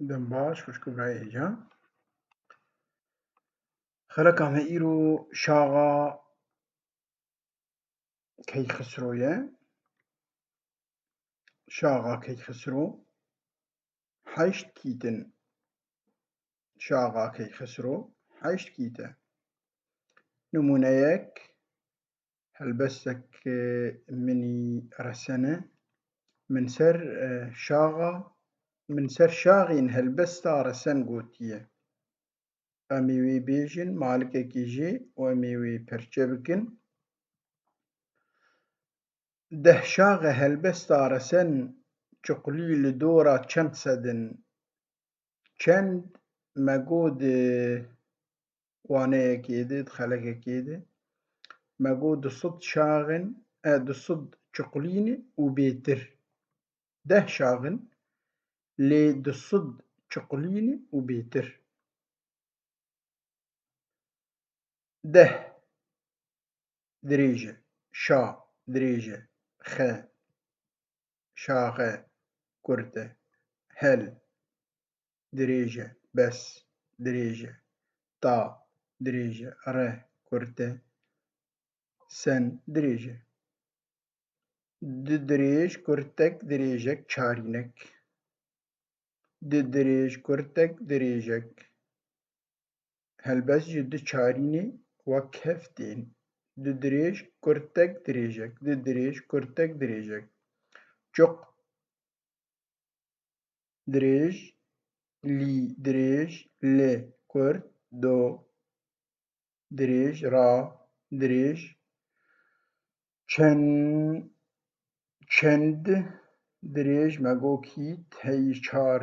دەم باش خوشکبرایەجا خەلەکامە ئیرۆ شاغا کەیخسرۆیە شاغا کەیخسرۆ حەیشت کیتن شاغا کەیخسرۆ حەیشت کیتە نمونەیەک هەلبەستێک منی ڕەسەنە من سەر شاغین هەلبەستا ڕەسەن گوتیە ئەمێ وێ بێژن مالکێکی ژێ و ئەمێ وێ پەرچە بکن دەه شاغە هەلبەستا ڕەسەن چوقلی li dora çend sedin çend me got waneyekê de xelekekê de me got du sed şaxên du sed çuqlîn û bêtir deh şaxin lê du sed çuqlîn û bêtir deh dirêj e şa dirêj e xe şaxe kurt e hel dirêj e bes dirêj e ta dirêj e re kurt e sen dirêj e du dirêj kurtek dirêjek çarînek du dirêj kurtek dirêjek helbest ji du çarînê wek hev tên du dirêj kurtek dirêjek du dirêj kurtek dirêjek çuq dirêj lî dirêj li kurt do dirêj ra dirêj çend dirêj me got kît heyî çar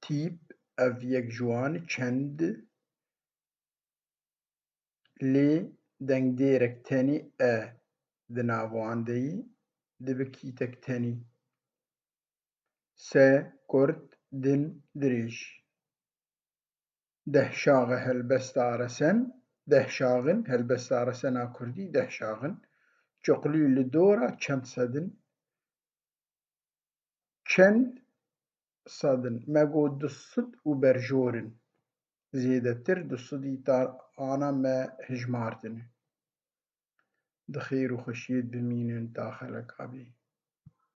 tîp ev yek ji wan e çend lê dengdêrek tenê e di nav wan de yê dibe kîtek tenê se kurt din dirêj deh şaxe helbesta resen deh şaxin helbesta resena kurdî deh şaxin çuqlî li dora çend sedin çend sedin me got du sed û berjorin zêdetir du sedî ana me hijmardine di xêr û xweşiyê bimînin ta xeleka bê.